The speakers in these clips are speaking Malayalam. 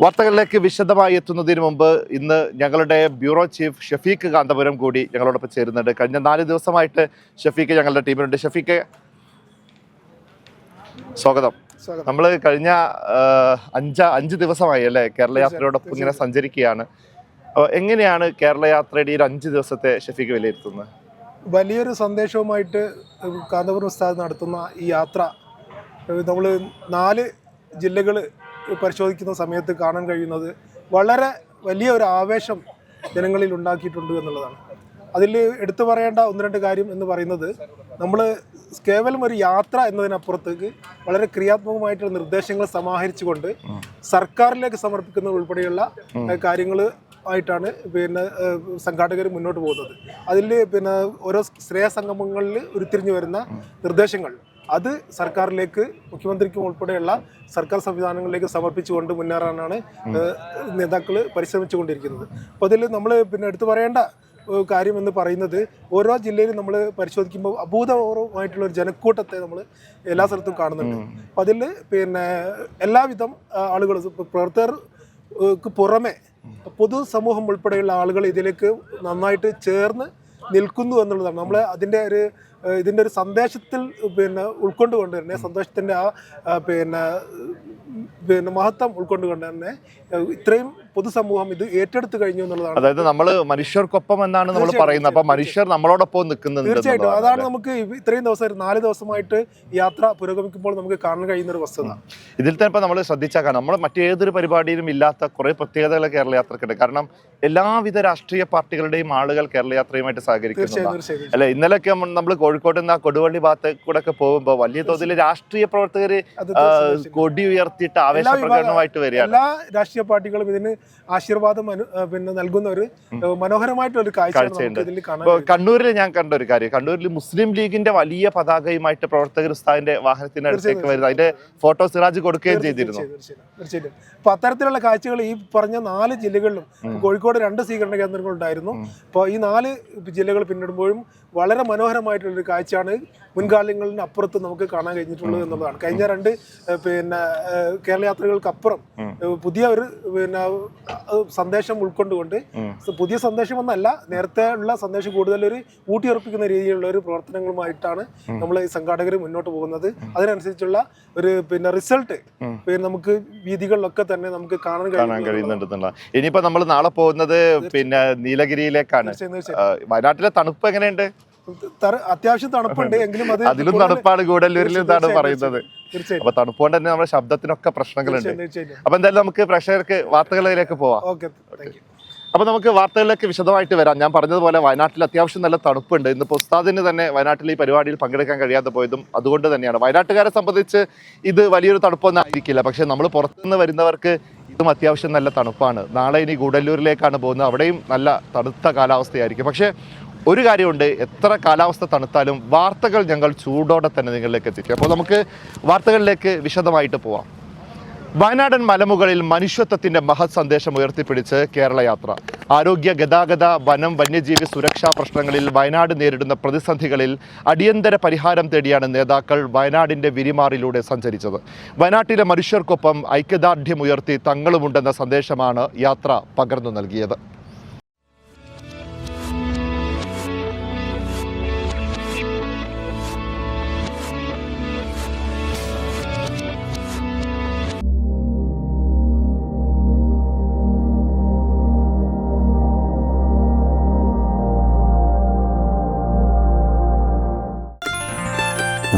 വാർത്തകളിലേക്ക് വിശദമായി എത്തുന്നതിന് മുമ്പ് ഇന്ന് ഞങ്ങളുടെ ബ്യൂറോ ചീഫ് ഷഫീഖ് കാന്തപുരം കൂടി ഞങ്ങളോടൊപ്പം ചേരുന്നുണ്ട്. കഴിഞ്ഞ 4 ദിവസമായിട്ട് ഷഫീഖ് ഞങ്ങളുടെ ടീമിലുണ്ട്. ഷഫീഖ്, സ്വാഗതം. നമ്മൾ കഴിഞ്ഞ 5 ദിവസമായി അല്ലേ കേരള യാത്രയോടൊപ്പം ഇങ്ങനെ സഞ്ചരിക്കുകയാണ്. എങ്ങനെയാണ് കേരള യാത്രയുടെ ഈ 5 ദിവസത്തെ ഷഫീഖ് വിലയിരുത്തുന്നത്? വലിയൊരു സന്ദേശവുമായിട്ട് കാന്തപുരം ഉസ്താദ് നടത്തുന്ന ഈ യാത്ര നമ്മൾ 4 ജില്ലകൾ പരിശോധിക്കുന്ന സമയത്ത് കാണാൻ കഴിയുന്നത് വളരെ വലിയ ഒരു ആവേശം ജനങ്ങളിൽ ഉണ്ടാക്കിയിട്ടുണ്ട് എന്നുള്ളതാണ്. അതിൽ എടുത്തു പറയേണ്ട 1-2 കാര്യം എന്ന് പറയുന്നത്, നമ്മൾ കേവലം ഒരു യാത്ര എന്നതിനപ്പുറത്തേക്ക് വളരെ ക്രിയാത്മകമായിട്ടുള്ള നിർദ്ദേശങ്ങൾ സമാഹരിച്ചുകൊണ്ട് സർക്കാരിലേക്ക് സമർപ്പിക്കുന്ന ഉൾപ്പെടെയുള്ള കാര്യങ്ങൾ ആയിട്ടാണ് സംഘാടകർ മുന്നോട്ട് പോകുന്നത്. അതിൽ ഓരോ ശ്രേയ സംഗമങ്ങളിൽ ഉരുത്തിരിഞ്ഞു വരുന്ന നിർദ്ദേശങ്ങൾ അത് സർക്കാരിലേക്ക്, മുഖ്യമന്ത്രിക്കും ഉൾപ്പെടെയുള്ള സർക്കാർ സംവിധാനങ്ങളിലേക്ക് സമർപ്പിച്ചുകൊണ്ട് മുന്നേറാനാണ് നേതാക്കൾ പരിശ്രമിച്ചുകൊണ്ടിരിക്കുന്നത്. അപ്പോൾ അതിൽ നമ്മൾ എടുത്തു പറയേണ്ട കാര്യം എന്ന് പറയുന്നത്, ഓരോ ജില്ലയിലും നമ്മൾ പരിശോധിക്കുമ്പോൾ അഭൂതപൂർവമായിട്ടുള്ള ഒരു ജനക്കൂട്ടത്തെ നമ്മൾ എല്ലാ സ്ഥലത്തും കാണുന്നുണ്ട്. അപ്പോൾ അതിൽ എല്ലാവിധം ആളുകൾ, പ്രവർത്തകർക്ക് പുറമെ പൊതുസമൂഹം ഉൾപ്പെടെയുള്ള ആളുകൾ ഇതിലേക്ക് നന്നായിട്ട് ചേർന്ന് നിൽക്കുന്നു എന്നുള്ളതാണ്. നമ്മൾ ഇതിൻ്റെ ഒരു സന്ദേശത്തിൽ ഉൾക്കൊണ്ടുകൊണ്ട് തന്നെ, സന്തോഷത്തിൻ്റെ മഹത്വം ഉൾക്കൊണ്ടുകൊണ്ട് തന്നെ ഇത്രയും പൊതുസമൂഹം ഇത് ഏറ്റെടുത്ത് കഴിഞ്ഞു എന്നുള്ളതാണ്. അതായത് നമ്മൾ മനുഷ്യർക്കൊപ്പം എന്നാണ് നമ്മൾ പറയുന്നത്. അപ്പൊ മനുഷ്യർ നമ്മളോടൊപ്പം നിൽക്കുന്നുണ്ട്. തീർച്ചയായിട്ടും അതാണ് നമുക്ക് ഇത്രയും ദിവസം 4 ദിവസമായിട്ട് യാത്ര പുരോഗമിക്കുമ്പോൾ നമുക്ക് കാണാൻ കഴിയുന്ന ഒരു വസ്തുത. ഇതിൽ തന്നെ ഇപ്പൊ നമ്മൾ ശ്രദ്ധിച്ചാൽ നമ്മൾ മറ്റേതൊരു പരിപാടിയിലും ഇല്ലാത്ത കുറെ പ്രത്യേകതകൾ കേരള യാത്രക്കുണ്ട്. കാരണം എല്ലാവിധ രാഷ്ട്രീയ പാർട്ടികളുടെയും ആളുകൾ കേരള യാത്രയുമായിട്ട് സഹകരിക്കുന്നു അല്ലെ. ഇന്നലെയൊക്കെ നമ്മൾ കോഴിക്കോട് നിന്ന് കൊടുവള്ളി ഭാഗത്ത് കൂടെ ഒക്കെ പോകുമ്പോൾ വലിയ തോതിൽ രാഷ്ട്രീയ പ്രവർത്തകര് കൊടി ഉയർത്തിയിട്ട് ആവേശപ്രകടനമായിട്ട് വരികയാണ്. എല്ലാ രാഷ്ട്രീയ പാർട്ടികളും ഇതിന് ആശീർവാദം നൽകുന്ന ഒരു മനോഹരമായിട്ടുള്ള ഒരു കാഴ്ചയുണ്ട്. കണ്ണൂരിൽ ഞാൻ കണ്ട ഒരു കാര്യം, കണ്ണൂരിൽ മുസ്ലിം ലീഗിന്റെ വലിയ പതാകയുമായിട്ട് പ്രവർത്തകർ ഉസ്താദിന്റെ വാഹനത്തിന്റെ അടുത്തേക്ക് വരുന്നത്, അതിന്റെ ഫോട്ടോ സിറാജ് കൊടുക്കുകയും ചെയ്തിരുന്നു. തീർച്ചയായിട്ടും. അപ്പൊ അത്തരത്തിലുള്ള കാഴ്ചകൾ ഈ പറഞ്ഞ 4 ജില്ലകളിലും, കോഴിക്കോട് 2 സ്വീകരണ കേന്ദ്രങ്ങൾ ഉണ്ടായിരുന്നു. അപ്പോൾ ഈ 4 ജില്ലകൾ പിന്നിടുമ്പോഴും വളരെ മനോഹരമായിട്ടുള്ളൊരു കാഴ്ചയാണ് മുൻകാലങ്ങളിന് അപ്പുറത്ത് നമുക്ക് കാണാൻ കഴിഞ്ഞിട്ടുള്ളത് എന്നുള്ളതാണ്. കഴിഞ്ഞ 2 കേരള യാത്രകൾക്കപ്പുറം പുതിയ ഒരു സന്ദേശം ഉൾക്കൊണ്ടുകൊണ്ട്, പുതിയ സന്ദേശമൊന്നല്ല, നേരത്തെ ഉള്ള സന്ദേശം കൂടുതലൊരു ഊട്ടിയുറപ്പിക്കുന്ന രീതിയിലുള്ള ഒരു പ്രവർത്തനങ്ങളുമായിട്ടാണ് നമ്മൾ ഈ സംഘാടകർ മുന്നോട്ട് പോകുന്നത്. അതിനനുസരിച്ചുള്ള ഒരു റിസൾട്ട് നമുക്ക് വീതികളിലൊക്കെ തന്നെ നമുക്ക് കാണാൻ കഴിയുന്നുണ്ട്. ഇനിയിപ്പോ നമ്മൾ നാളെ പോകുന്നത് നീലഗിരിയിലേക്കാണ്. വയനാട്ടിലെ തണുപ്പ് എങ്ങനെയുണ്ട്? അത്യാവശ്യം തണുപ്പുണ്ട്, എങ്കിലും അതിലും തണുപ്പാണ് ഗൂഡല്ലൂരിൽ എന്നാണ് പറയുന്നത്. അപ്പൊ തണുപ്പുകൊണ്ട് തന്നെ നമ്മുടെ ശബ്ദത്തിനൊക്കെ പ്രശ്നങ്ങളുണ്ട്. അപ്പൊ എന്തായാലും നമുക്ക് പ്രേക്ഷകർക്ക് വാർത്തകളിലേക്ക് പോവാം. അപ്പൊ നമുക്ക് വാർത്തകളിലേക്ക് വിശദമായിട്ട് വരാം. ഞാൻ പറഞ്ഞതുപോലെ വയനാട്ടിൽ അത്യാവശ്യം നല്ല തണുപ്പുണ്ട്. ഇന്ന് ഉസ്താദിന് തന്നെ വയനാട്ടിൽ ഈ പരിപാടിയിൽ പങ്കെടുക്കാൻ കഴിയാതെ പോയതും അതുകൊണ്ട് തന്നെയാണ്. വയനാട്ടുകാരെ സംബന്ധിച്ച് ഇത് വലിയൊരു തണുപ്പൊന്നും ആയിരിക്കില്ല, പക്ഷെ നമ്മൾ പുറത്തുനിന്ന് വരുന്നവർക്ക് ഇതും അത്യാവശ്യം നല്ല തണുപ്പാണ്. നാളെ ഇനി ഗൂഡല്ലൂരിലേക്കാണ് പോകുന്നത്. അവിടെയും നല്ല തണുത്ത കാലാവസ്ഥയായിരിക്കും. പക്ഷെ ഒരു കാര്യമുണ്ട്, എത്ര കാലാവസ്ഥ തണുത്താലും വാർത്തകൾ ഞങ്ങൾ ചൂടോടെ തന്നെ നിങ്ങളിലേക്ക് എത്തിക്കും. അപ്പോൾ നമുക്ക് വാർത്തകളിലേക്ക് വിശദമായിട്ട് പോവാം. വയനാടൻ മലമുകളിൽ മനുഷ്യത്വത്തിന്റെ മഹത് സന്ദേശം ഉയർത്തിപ്പിടിച്ച് കേരള യാത്ര. ആരോഗ്യ, ഗതാഗത, വനം, വന്യജീവി സുരക്ഷാ പ്രശ്നങ്ങളിൽ വയനാട് നേരിടുന്ന പ്രതിസന്ധികളിൽ അടിയന്തര പരിഹാരം തേടിയാണ് നേതാക്കൾ വയനാടിന്റെ വിരിമാറിലൂടെ സഞ്ചരിച്ചത്. വയനാട്ടിലെ മനുഷ്യർക്കൊപ്പം ഐക്യദാർഢ്യമുയർത്തി തങ്ങളുമുണ്ടെന്ന സന്ദേശമാണ് യാത്ര പകർന്നു നൽകിയത്.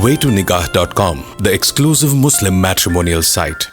waytonikah.com, the exclusive Muslim matrimonial site.